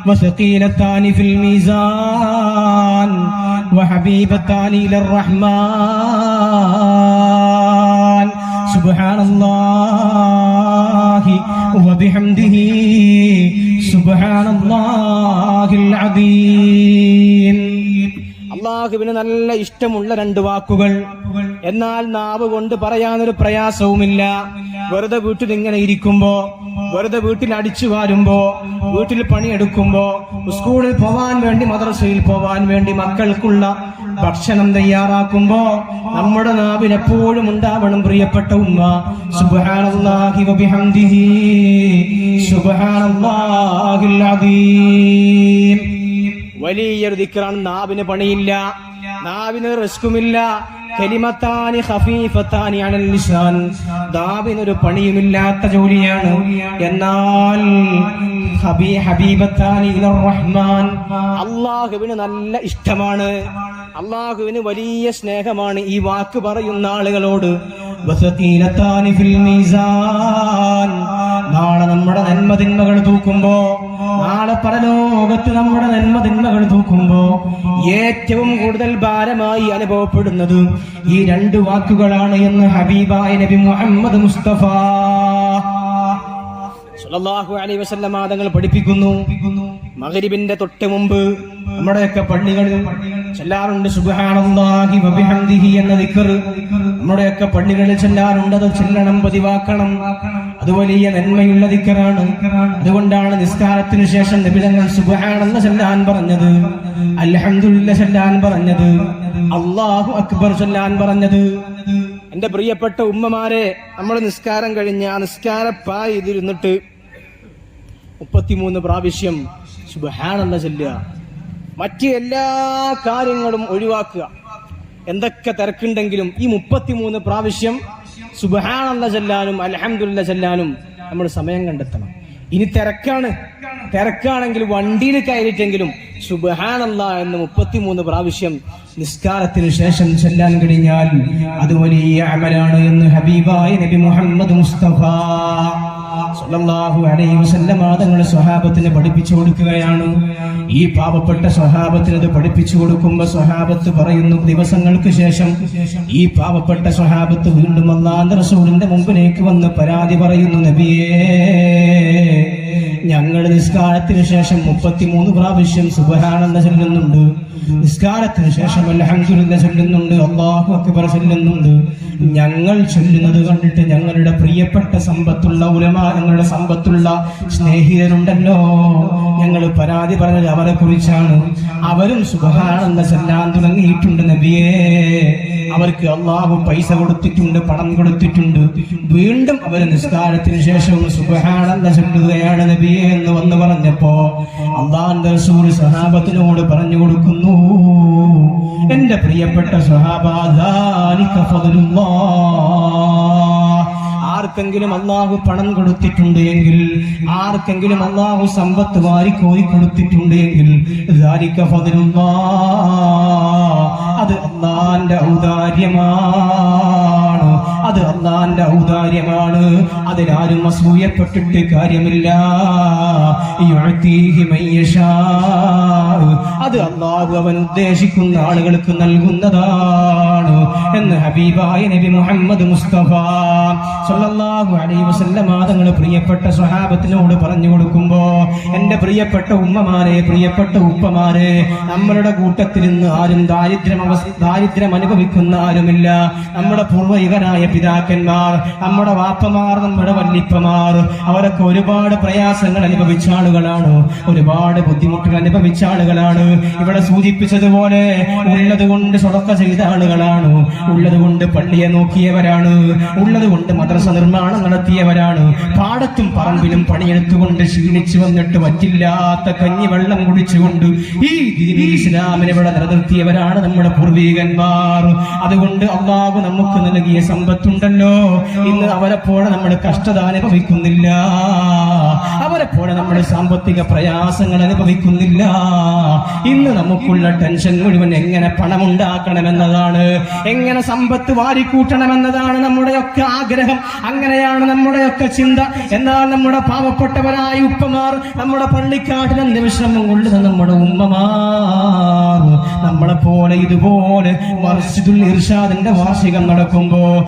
വസഖീലത്താനി ഫിൽ മീസാൻ വഹബീബത്താനി ഇലർ റഹ്മാൻ. സുബ്ഹാനല്ലാഹി വബിഹംദിഹി സുബ്ഹാനല്ലാഹിൽ അദീം. അല്ലാഹുവിന് നല്ല ഇഷ്ടമുള്ള 2 വാക്കുകൾ. എന്നാൽ നാവ് കൊണ്ട് പറയാനൊരു പ്രയാസവുമില്ല. വെറുതെ വീട്ടിൽ ഇങ്ങനെ ഇരിക്കുമ്പോ, വെറുതെ വീട്ടിൽ അടിച്ചു വാരുമ്പോ, വീട്ടിൽ പണിയെടുക്കുമ്പോ, സ്കൂളിൽ പോവാൻ വേണ്ടി, മദ്രസയിൽ പോവാൻ വേണ്ടി, മക്കൾക്കുള്ള ഭക്ഷണം തയ്യാറാക്കുമ്പോ നമ്മുടെ നാവിൽ എപ്പോഴും ഉണ്ടാവണം പ്രിയപ്പെട്ട ഉമ്മ, സുബ്ഹാനല്ലാഹി വബിഹംദിഹി സുബ്ഹാനല്ലാഹിൽ അദീം. വലിയൊരു ദിക്റാണ്. നാവിന് പണിയില്ല, നാവിന് റിസ്കുമില്ല. കലിമത്താനി ഖഫീഫത്താനി അലൽ ലിസാൻ, നാവിനൊരു പണിയുമില്ലാത്ത ജോലിയാണ്. എന്നാൽ ഹബീബത്താനി ഇലർ റഹ്മാൻ, അല്ലാഹുവിന് നല്ല ഇഷ്ടമാണ്, അല്ലാഹുവിന് വലിയ സ്നേഹമാണ് ഈ വാക്ക് പറയുന്ന ആളുകളോട്. വസഖീലത്താനി ഫിൽ മീസാൻ, നാളെ നമ്മുടെ നന്മതിന്മകൾ തൂക്കുമ്പോ, നാളെ പരലോകത്ത് നമ്മുടെ നന്മതിന്മകൾ തൂക്കുമ്പോ ഏറ്റവും കൂടുതൽ ഭാരമായി അനുഭവപ്പെടുന്നത് ഈ രണ്ട് വാക്കുകളാണ് എന്ന് ഹബീബായ നബി മുഹമ്മദ് മുസ്തഫ സല്ലല്ലാഹു അലൈഹി വസല്ലം തങ്ങൾ പഠിപ്പിക്കുന്നു. മഗ്രിബിന്റെ തൊട്ട് മുമ്പ് നമ്മുടെയൊക്കെ പള്ളികളിൽ ചൊല്ലാറുണ്ട് സുബ്ഹാനല്ലാഹി വബിഹംദിഹി എന്ന ദിക്ർ. നമ്മുടെയൊക്കെ പള്ളികളിൽ ചൊല്ലാറുണ്ട്. അത് ചൊല്ലണം, പതിവാക്കണം. അത് വലിയ നന്മയുള്ള ദിക്റാണ്. അതുകൊണ്ടാണ് നിസ്കാരത്തിന് ശേഷം നബി തങ്ങൾ സുബ്ഹാനല്ലാഹ് ചൊല്ലാൻ പറഞ്ഞത്, അൽഹംദുലില്ലാഹ് ചൊല്ലാൻ പറഞ്ഞത്, അല്ലാഹു അക്ബർ ചൊല്ലാൻ പറഞ്ഞത്. എന്റെ പ്രിയപ്പെട്ട ഉമ്മമാരെ, നമ്മൾ നിസ്കാരം കഴിഞ്ഞ് ആ നിസ്കാരപ്പായി ഇതിരുന്നിട്ട് 33 പ്രാവശ്യം സുബ്ഹാനല്ലാഹ് ചൊല്ലുക. മറ്റ് എല്ലാ കാര്യങ്ങളും ഒഴിവാക്കുക. എന്തൊക്കെ തിരക്കുണ്ടെങ്കിലും ഈ 33 പ്രാവശ്യം സുബ്ഹാനല്ലാഹ് ചൊല്ലാനും അൽഹംദുലില്ലാഹ് ചൊല്ലാനും നമ്മൾ സമയം കണ്ടെത്തണം. ഇനി തിരക്കാണെങ്കിൽ വണ്ടിയിൽ കയറിയിട്ടെങ്കിലും സുബ്ഹാനല്ലാഹ് എന്ന് 33 പ്രാവശ്യം നിസ്കാരത്തിന് ശേഷം ചൊല്ലാൻ കഴിഞ്ഞാൽ അത് വലിയ അമലാണ് എന്ന് ഹബീബായ നബി മുഹമ്മദ് മുസ്തഫ സല്ലല്ലാഹു അലൈഹി വസല്ലം തങ്ങൾ സ്വഹാബത്തിന് പഠിപ്പിച്ചു കൊടുക്കുകയാണ്. ഈ പാവപ്പെട്ട സ്വഹാബത്തിന് അത് പഠിപ്പിച്ചു കൊടുക്കുമ്പോൾ സ്വഹാബത്ത് പറയുന്നു, ദിവസങ്ങൾക്ക് ശേഷം ഈ പാവപ്പെട്ട സ്വഹാബത്ത് വീണ്ടും അല്ലാഹുവിന്റെ റസൂലിന്റെ മുമ്പിലേക്ക് വന്ന് പരാതി പറയുന്നു, നബിയേ, ഞങ്ങൾ നിസ്കാരത്തിന് ശേഷം 33 പ്രാവശ്യം സുബ്ഹാനല്ലാഹ് ചൊല്ലുന്നുണ്ട്, നിസ്കാരത്തിന് ശേഷം അൽഹംദുലില്ലാഹ് ചൊല്ലുന്നുണ്ട്, അല്ലാഹു അക്ബർ ചൊല്ലുന്നുണ്ട്. ഞങ്ങൾ ചൊല്ലുന്നത് കണ്ടിട്ട് ഞങ്ങളുടെ പ്രിയപ്പെട്ട സമ്പത്തുള്ള ഉലമാ, ഞങ്ങളുടെ സമ്പത്തുള്ള സ്നേഹിതരുണ്ടല്ലോ, ഞങ്ങൾ പരാതി പറഞ്ഞത് അവരെ കുറിച്ചാണ്. അവരും സുബ്ഹാനല്ലാഹ് ചൊല്ലാൻ തുടങ്ങിയിട്ടുണ്ട് നബിയേ. അവർക്ക് അല്ലാഹു പൈസ കൊടുത്തിട്ടുണ്ട്, പണം കൊടുത്തിട്ടുണ്ട്. വീണ്ടും അവർ നിസ്കാരത്തിന് ശേഷം സുബ്ഹാനല്ലാഹ് ചൊല്ലുകയാണ് നബിയേ എന്ന് വന്ന് പറഞ്ഞപ്പോ അല്ലാഹുവിന്റെ റസൂൽ സഹാബത്തിനോട് പറഞ്ഞു കൊടുക്കുന്നു, എന്റെ പ്രിയപ്പെട്ട സഹാബാ, ദാലിക ഫദ്ലുല്ലാഹ്. ആർക്കെങ്കിലും അല്ലാഹു പണം കൊടുത്തിട്ടുണ്ട് എങ്കിൽ, ആർക്കെങ്കിലും അല്ലാഹു സമ്പത്ത് വാരിക്കോരി കൊടുത്തിട്ടുണ്ട് എങ്കിൽ, ദാലിക ഫദ്ലുല്ലാഹ്, അത് അല്ലാഹുവിന്റെ ഔദാര്യമാണ്, അത് അല്ലാഹുവിന്റെ ഔദാര്യമാണ്. അതിലാരും അസൂയപ്പെട്ടിട്ട് കാര്യമില്ല. യുഅതീഹി മൻ യശാ, അത് അല്ലാഹു അവൻ ഉദ്ദേശിക്കുന്ന ആളുകൾക്ക് നൽകുന്നതാണ് എന്ന് ഹബീബായ നബി മുഹമ്മദ് മുസ്തഫ സല്ലല്ലാഹു അലൈഹി വസല്ലം തങ്ങൾ പ്രിയപ്പെട്ട സ്വഹാബത്തിനോട് പറഞ്ഞു കൊടുക്കുമ്പോ, എന്റെ പ്രിയപ്പെട്ട ഉമ്മമാരെ, പ്രിയപ്പെട്ട ഉപ്പമാരെ, നമ്മളുടെ കൂട്ടത്തിൽ ഇന്ന് ആരും ദാരിദ്ര്യം അനുഭവിക്കുന്ന ആരുമില്ല. നമ്മുടെ പൂർവ്വികരായ പിതാക്കന്മാർ, നമ്മുടെ വാപ്പമാർ, നമ്മുടെ വല്ലിപ്പമാർ, അവരൊക്കെ ഒരുപാട് പ്രയാസങ്ങൾ അനുഭവിച്ച ആളുകളാണ്, ഒരുപാട് ബുദ്ധിമുട്ടുകൾ അനുഭവിച്ച ആളുകളാണ്. ഇവിടെ സൂചിപ്പിച്ചതുപോലെ ഉള്ളത് കൊണ്ട് സ്വതക്ക ചെയ്ത ആളുകളാണ്, ഉള്ളത് കൊണ്ട് പള്ളിയെ നോക്കിയവരാണ്, ഉള്ളത് കൊണ്ട് മദ്രസ നിർമ്മാണം നടത്തിയവരാണ്, പാടത്തും പറമ്പിലും പണിയെടുത്തുകൊണ്ട് ക്ഷീണിച്ചു വന്നിട്ട് വറ്റില്ലാത്ത കഞ്ഞിവെള്ളം കുടിച്ചുകൊണ്ട് ഈ ദീനുൽ ഇസ്ലാമിനെ ഇവിടെ നിലനിർത്തിയവരാണ് നമ്മുടെ പൂർവികന്മാർ. അതുകൊണ്ട് അല്ലാഹു നമുക്ക് നൽകിയ സമ്പത്തുണ്ടല്ലോ, ഇന്ന് അവരെ പോലെ നമ്മൾ കഷ്ടത അനുഭവിക്കുന്നില്ല, അവരെ പോലെ നമ്മൾ സാമ്പത്തിക പ്രയാസങ്ങൾ അനുഭവിക്കുന്നില്ല. ഇന്ന് നമുക്കുള്ള ടെൻഷൻ മുഴുവൻ എങ്ങനെ പണമുണ്ടാക്കണമെന്നതാണ്, എങ്ങനെ സമ്പത്ത് വാരിക്കൂട്ടണമെന്നതാണ് നമ്മുടെയൊക്കെ ആഗ്രഹം, അങ്ങനെയാണ് നമ്മുടെയൊക്കെ ചിന്ത. എന്നാൽ നമ്മുടെ പാവപ്പെട്ടവരായ ഉപ്പമാർ, നമ്മുടെ പള്ളിക്കാട്ടിലെ നിമിഷമം കൊള്ളുന്ന നമ്മുടെ ഉമ്മമാർ, നമ്മളെ പോലെ ഇതുപോലെ മസ്ജിദുൽ ഇർഷാദിന്റെ വാർഷികം നടക്കുമ്പോ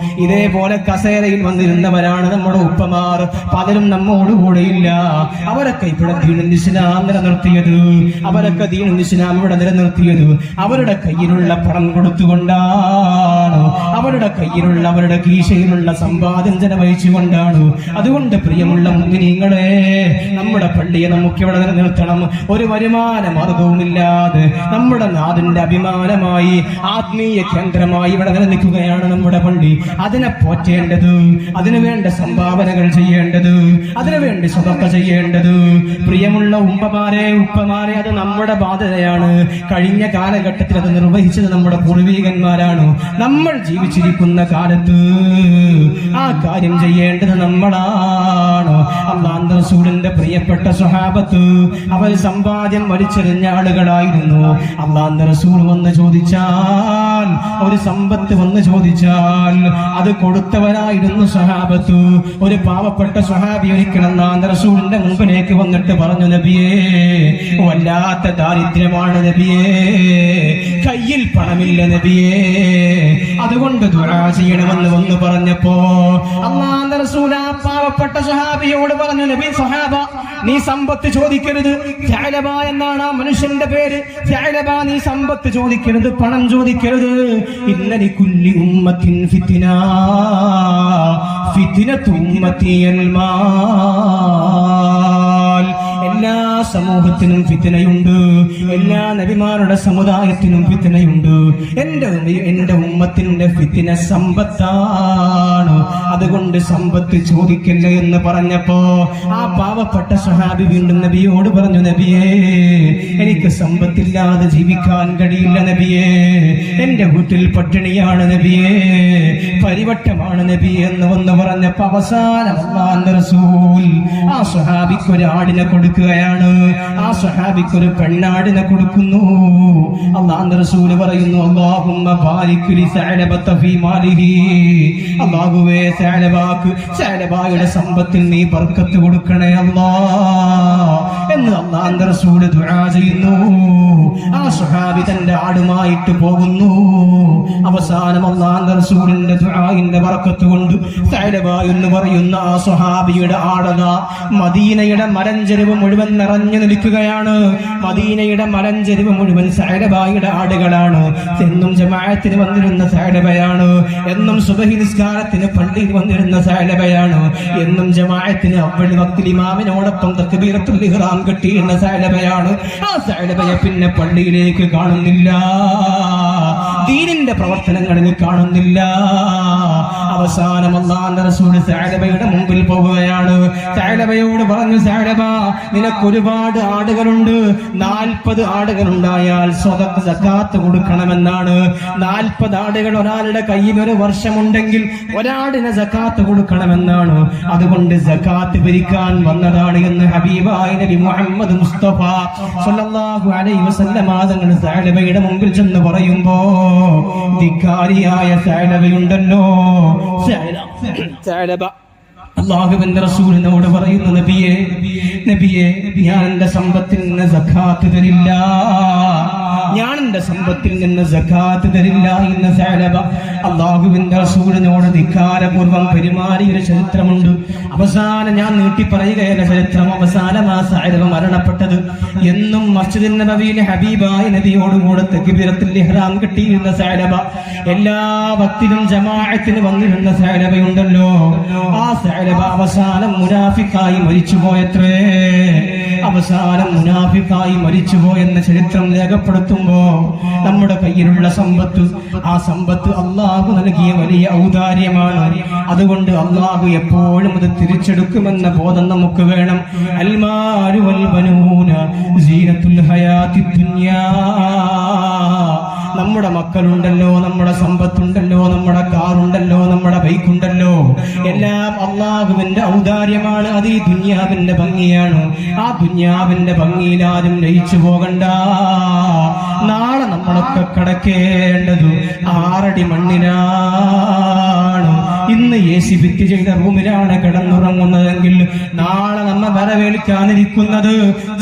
ഇതേപോലെ കസേരയിൽ വന്നിരുന്നവരാണ് നമ്മുടെ ഉപ്പമാർ. പലരും നമ്മോടുകൂടെയില്ല. അവരൊക്കെ ഇവിടെ ദീനുൽ ഇസ്ലാം നിലനിർത്തിയത്, അവരൊക്കെ ദീനുൽ ഇസ്ലാം ഇവിടെ നിലനിർത്തിയത് അവരുടെ കയ്യിലുള്ള പണം കൊടുത്തുകൊണ്ടാണ്, അവരുടെ കയ്യിലുള്ള അവരുടെ കീശയിലുള്ള സമ്പാദ്യം ചെലവഴിച്ചുകൊണ്ടാണ്. അതുകൊണ്ട് പ്രിയമുള്ള മുഅ്മിനീങ്ങളെ, നമ്മുടെ പള്ളിയെ നമുക്ക് ഇവിടെ നിലനിർത്തണം. ഒരു വരുമാന മാർഗവുമില്ലാതെ നമ്മുടെ നാടിന്റെ അഭിമാനമായി ആത്മീയ കേന്ദ്രമായി ഇവിടെ നിലനിൽക്കുകയാണ് നമ്മുടെ പള്ളി. അതിനെ പോറ്റേണ്ടത്, അതിനുവേണ്ട സംഭാവനകൾ ചെയ്യേണ്ടത്, അതിനുവേണ്ടി സ്വതക്ക ചെയ്യേണ്ടത്. പ്രിയമുള്ള ഉമ്മമാരെ ഉപ്പമാരെ, അത് നമ്മുടെ ബാധ്യതയാണ്. കഴിഞ്ഞ കാലഘട്ടത്തിൽ അത് നിർവഹിച്ചത് നമ്മുടെ പൂർവീകന്മാരാണ്. നമ്മൾ ജീവിച്ചിരിക്കുന്ന കാലത്ത് ആ കാര്യം ചെയ്യേണ്ടത് നമ്മളാണ്. അല്ലാഹുവിന്റെ റസൂലിന്റെ പ്രിയപ്പെട്ട സ്വഹാബത്ത് അവർ സമ്പാദ്യം വലിച്ചെറിഞ്ഞ ആളുകളായിരുന്നു. അല്ലാഹുവിന്റെ റസൂൽ വന്ന് ചോദിച്ചാൽ, ഒരു സമ്പത്ത് വന്ന് ചോദിച്ചാൽ അത് കൊടുത്തവരായിരുന്നു സ്വഹാബത്ത്. ഒരു പാവപ്പെട്ട സ്വഹാബി ഒരിക്കൽ അല്ലാഹുവിന്റെ റസൂലിന്റെ മുമ്പിലേക്ക് വന്നിട്ട് പറഞ്ഞു, നബിയേ, വല്ലാത്ത ദാരിദ്ര്യമാണ് നബിയേ, കയ്യിൽ പണമില്ല നബിയേ, അതുകൊണ്ട് ദുആ ചെയ്യണമെന്ന് വന്ന് പറഞ്ഞപ്പോ അല്ലാഹുവിന്റെ റസൂൽ ആ പാവപ്പെട്ട സ്വഹാബിയോട് പറഞ്ഞു, നബി സ്വഹാബ, നീ സമ്പത്ത് ചോദിക്കരുത്. സഅലബ എന്നാണ് ആ മനുഷ്യന്റെ പേര്. സഅലബ, നീ സമ്പത്ത് ചോദിക്കരുത്, പണം ചോദിക്കരുത്. ഇന്നലി കുല്ലി ഉമ്മത്തിൻ ഫിത്ന, ഫിത്നതു ഉമ്മത്തിയൽ മാൽ. എല്ലാ സമൂഹത്തിനും ഫിത്നയുണ്ട്, എല്ലാ നബിമാരുടെ സമുദായത്തിനും ഫിത്നയുണ്ട്. എന്റെ ഉമ്മത്തിന്റെ ഫിത്ന സമ്പത്താണ്, അതുകൊണ്ട് സമ്പത്ത് ചോദിക്കല്ല എന്ന് പറഞ്ഞപ്പോ ആ പാവപ്പെട്ട സ്വഹാബി വീണ്ടും നബിയോട് പറഞ്ഞു, നബിയേ, എനിക്ക് സമ്പത്തില്ലാതെ ജീവിക്കാൻ കഴിയില്ല നബിയേ, എന്റെ വീട്ടിൽ പട്ടിണിയാണ് നബിയേ, പരിവട്ടമാണ് നബിയേ എന്ന് വന്ന് പറഞ്ഞപ്പോ അവസാനം അല്ലാഹുവിന്റെ റസൂൽ ആ സ്വഹാബിക്ക് ഒരു ആടിനെ കൊടുക്കുകയാണ്, ആ സ്വഹാബിക്ക് ഒരു പെണ്ണാടിനെ കൊടുക്കുന്നു. അല്ലാഹുവിന്റെ റസൂൽ പറയുന്നു, അല്ലാഹുമ്മ ബാരിക് ലി സഅലബത ഫീ മാലിഹി, അല്ലാഹുവേ സഅലബയുടെ സമ്പത്തിൽ നീ ബർക്കത്ത് കൊടുക്കണേ അല്ലാഹ് എന്ന് അല്ലാഹുവിന്റെ റസൂൽ ദുആ ചെയ്യുന്നു. ആ സ്വഹാബി തന്റെ ആടുമായിട്ട് പോകുന്നു. അവസാനം അല്ലാഹുവിന്റെ റസൂലിന്റെ ദുആഇന്റെ ബർക്കത്ത് കൊണ്ട് സഅലബ എന്ന് പറയുന്ന ആ സ്വഹാബിയുടെ ആടക മദീനയുടെ മലഞ്ചെരിവ് മുഴുവൻ നിറഞ്ഞു നിൽക്കുകയാണ്. മദീനയുടെ മലഞ്ചെരിവ് മുഴുവൻ സഅലബയുടെ ആടുകളാണ്. എന്നും ജമാഅത്തിന് വന്നിരുന്ന സഅലബയാണ്, എന്നും സുബഹി നിസ്കാരത്തിന് പള്ളിയിൽ വന്നിരുന്ന സഅലബയാണ്, എന്നും ജമാഅത്തിന് അവ്വൽ വക്തിൽ ഇമാമിനോടൊപ്പം തക്ബീറത്തുൽ ഇഹ്റാം കെട്ടിയിരുന്ന സഅലബയാണ്. ആ സഅലബയെ പിന്നെ പള്ളിയിലേക്ക് കാണുന്നില്ല, ദീനിന്റെ പ്രവർത്തനങ്ങളിൽ കാണുന്നില്ല. അവസാനം അല്ലാഹുവിന്റെ റസൂൽ സഅലബയുടെ മുമ്പിൽ പോവുകയാണ്. സഅലബയോട് പറഞ്ഞു, സഅലബ, നിനക്ക് ഒരുപാട് ആടുകളുണ്ട്, 40 ആടുകൾ ഉണ്ടായാൽ സകാത്ത് കൊടുക്കണമെന്നാണ്. 40 ആടുകൾ ഒരാളുടെ കയ്യിൽ ഒരു വർഷമുണ്ടെങ്കിൽ ഒരാടിന് സകാത്ത് കൊടുക്കണമെന്നാണ്. അതുകൊണ്ട് സകാത്ത് പിരിക്കാൻ വന്നതാണ് എന്ന് ഹബീബായ നബി മുഹമ്മദ് മുസ്തഫ സ്വല്ലല്ലാഹു അലൈഹി വസല്ലം തങ്ങൾ സഅലബയുടെ മുമ്പിൽ ചെന്ന് പറയുമ്പോ ധിക്കാരിയായ സഅലബയുണ്ടല്ലോ, സഅലബ അല്ലാഹുവിന്റെ റസൂലിനോട് പറയുന്നു, നബിയേ, നബിയേ, ഞാൻ എന്റെ സമ്പത്തിൽ നിന്ന് സകാത്ത് തരില്ല, ഞാൻ എന്റെ സമ്പത്തിൽ നിന്ന് സകാത്ത് തരില്ല എന്ന് സഅലബ അല്ലാഹുവിന്റെ റസൂലിനോട് ധിക്കാരപൂർവ്വം പെരുമാറിയൊരു ചരിത്രമുണ്ട്. അവസാനം ഞാൻ നീട്ടി പറയുകയല്ല ചരിത്രം. അവസാനം ആ സഅലബ മരണപ്പെട്ടത് എന്നും മസ്ജിദുൻ നബവിയിലെ ഹബീബായ നബിയോടുകൂടെ തക്ബീറത്തുൽ ഇഹ്റാം കെട്ടിയിരുന്ന സഅലബ, എല്ലാ വക്തിലും ജമാഅത്തിന് വന്നിരുന്ന സഅലബയുണ്ടല്ലോ, ആ സഅലബ അവസാനം മുനാഫിക്കായി മരിച്ചുപോയത്രേ. അവസാനം മുനാഫിക്കായി മരിച്ചുപോയെന്ന ചരിത്രം രേഖപ്പെടുത്തുമ്പോ നമ്മുടെ കയ്യിലുള്ള സമ്പത്ത്, ആ സമ്പത്ത് അല്ലാഹു നൽകിയ വലിയ ഔദാര്യമാണ്. അതുകൊണ്ട് അല്ലാഹു എപ്പോഴും അത് തിരിച്ചെടുക്കുമെന്ന ബോധം നമുക്ക് വേണം. അൽമാലു വൽ ബനൂന സീനത്തുൽ ഹയാത്തിദ് ദുനിയാ. നമ്മുടെ മക്കളുണ്ടല്ലോ, നമ്മുടെ സമ്പത്തുണ്ടല്ലോ, നമ്മുടെ കാറുണ്ടല്ലോ, നമ്മുടെ ബൈക്കുണ്ടല്ലോ, എല്ലാം അല്ലാഹുവിന്റെ ഔദാര്യമാണ്. അത് ഈ ദുനിയാവിന്റെ ഭംഗിയാണ്. ആ ദുനിയാവിന്റെ ഭംഗിയിൽ ആരും ലയിച്ചു പോകണ്ട. നാളെ നമ്മളൊക്കെ കിടക്കേണ്ടത് 6 അടി മണ്ണിലാണ്. ഇന്ന് AC ഫിറ്റ് ചെയ്ത റൂമിലാണ് കിടന്നുറങ്ങുന്നതെങ്കിൽ നാളെ നമ്മെ വരവേൽക്കാനിരിക്കുന്നത്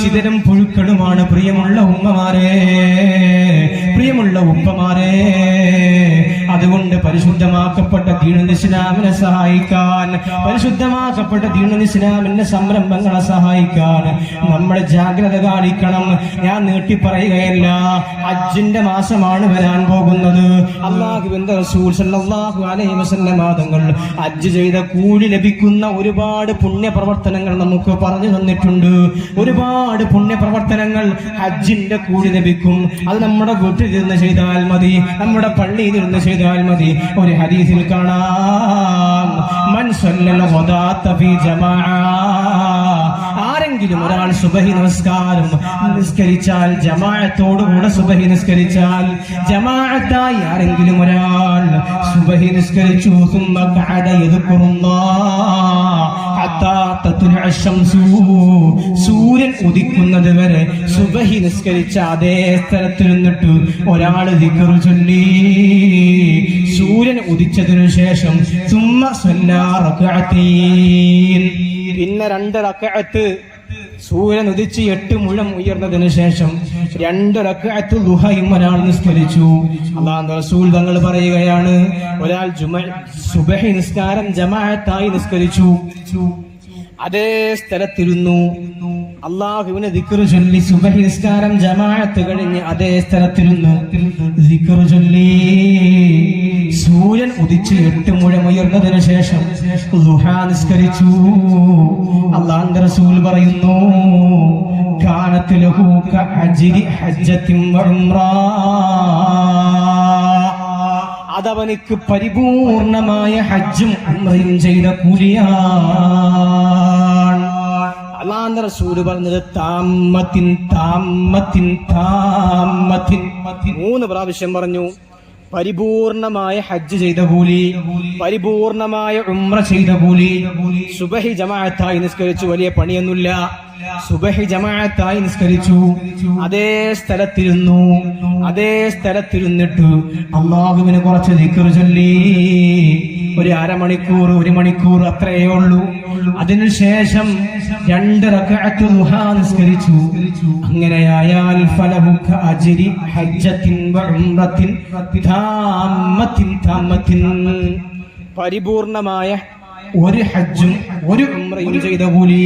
ചിതരും പുഴുക്കളുമാണ്. പ്രിയമുള്ള ഉമ്മമാരെ, പ്രിയമുള്ള ഉപ്പമാരെ, അതുകൊണ്ട് പരിശുദ്ധമാക്കപ്പെട്ട ദീനുൽ ഇസ്ലാമിനെ സഹായിക്കാൻ, പരിശുദ്ധമാക്കപ്പെട്ട ദീനുൽ ഇസ്ലാമിന്റെ സംരംഭങ്ങളെ സഹായിക്കാൻ നമ്മൾ ജാഗ്രത കാണിക്കണം. ഞാൻ നീട്ടി പറയുകയല്ല, ഹജ്ജിന്റെ മാസമാണ് വരാൻ പോകുന്നത്. അല്ലാഹുവിന്റെ റസൂൽ സല്ലല്ലാഹു അലൈഹി വസല്ലം തങ്ങൾ ഹജ്ജ് ചെയ്ത കൂലി ലഭിക്കുന്ന ഒരുപാട് പുണ്യപ്രവർത്തനങ്ങൾ നമുക്ക് പറഞ്ഞു തന്നിട്ടുണ്ട്. ഒരുപാട് പുണ്യപ്രവർത്തനങ്ങൾ ഹജ്ജിന്റെ കൂലി ലഭിക്കും. അത് നമ്മുടെ വീട്ടിൽ നിന്ന് ചെയ്താൽ മതി, നമ്മുടെ പള്ളിയിൽ നിന്ന് ചെയ്താൽ മതി. ഒരു ഹദീസിൽ കാണാം, മൻ സല്ലൽ ഗദാത ഫീ ജമാഅ, ആരെങ്കിലും ഒരാൾ സുബഹി നമസ്കാരം നിസ്കരിച്ചാൽ, ജമാഅത്തോടുകൂടെ സുബഹി നിസ്കരിച്ചാൽ, ജമാഅത്തായി ആരെങ്കിലും ഒരാൾ സുബഹി നിസ്കരിച്ചു, സുമ്മ ഖഅദ യദ്കുറുല്ലാഹ് ഹത്താ തത്ലുഅ അശംസു, സൂര്യൻ ഉദിക്കുന്നത് വരെ സുബഹി നിസ്കരിച്ച അതേ സ്ഥലത്ത് നിന്നിട്ട് ഒരാൾ ദിക്ർ ചൊല്ലി, സൂര്യൻ ഉദിച്ചതിനു ശേഷം സുമ്മ സല്ലാ റക്അത്തൈൻ, പിന്നെ 2 റക്അത്ത്, സൂര്യൻ ഉദിച്ച് 8 മുഴം ഉയർന്നതിന് ശേഷം 2 റക്അത്ത് ദുഹയും ഒരാൾ നിസ്കരിച്ചു. അല്ലാഹുവിന്റെ റസൂൽ തങ്ങൾ പറയുകയാണ്, ഒരാൾ സുബഹി നിസ്കാരം ജമാഅത്തായി നിസ്കരിച്ചു, അതേ സ്ഥലത്തിരുന്നു, അല്ലാഹുവിനെ ദിക്ർ ചൊല്ലി, സുബഹി നിസ്കാരം ജമാഅത്ത് കഴിഞ്ഞ് അതേ സ്ഥലത്തിരുന്ന് ദിക്ർ ചൊല്ലി, സൂര്യൻ ഉദിച്ച് 8 മുഴം ഉയർന്നതിന് ശേഷം ദുഹാ നിസ്കരിച്ചു. അല്ലാഹുവിന്റെ റസൂൽ പറയുന്നു, കാനത്ത് ലഹു കഅജ്രി ഹജ്ജത്തിൻ വഉംറ, അതവനിക്ക് പരിപൂർണമായ ഹജ്ജും ഉംറയും ചെയ്ത കൂലിയാണ്. അല്ലാഹുവിന്റെ റസൂൽ പറഞ്ഞത് താമ്മത്തിൻ താമ്മത്തിൻ താമ്മത്തിൻ 3 പ്രാവശ്യം പറഞ്ഞു. പരിപൂർണമായ ഹജ്ജ് ചെയ്ത കൂലി, പരിപൂർണമായ ഉംറ ചെയ്ത കൂലി. സുബഹി ജമാഅത്തായി നിസ്കരിച്ചു, വലിയ പണിയൊന്നുമില്ല, സുബഹി ജമാഅത്തായി നിസ്കരിച്ചു, അതേ സ്ഥലത്തിരുന്നു, അതേ സ്ഥലത്തിരുന്നിട്ട് അല്ലാഹുവിനെ കുറച്ച് ദിക്ർ ചൊല്ലി, ഒരു അരമണിക്കൂർ 1 മണിക്കൂർ അത്രയേ ഉള്ളൂ. അതിനുശേഷം 2 റക്അത്ത് ദുഹാ നിസ്കരിച്ചു. അങ്ങനെയായാൽ ഫലഹു കഅജ്രി ഹജ്ജത്തിൻ വഉംറത്തിൻ താമ്മത്തിൻ താമ്മത്തിൻ, പരിപൂർണമായ ഒരു ഹജ്ജും ഒരു ഉംറയും ചെയ്ത കൂലി.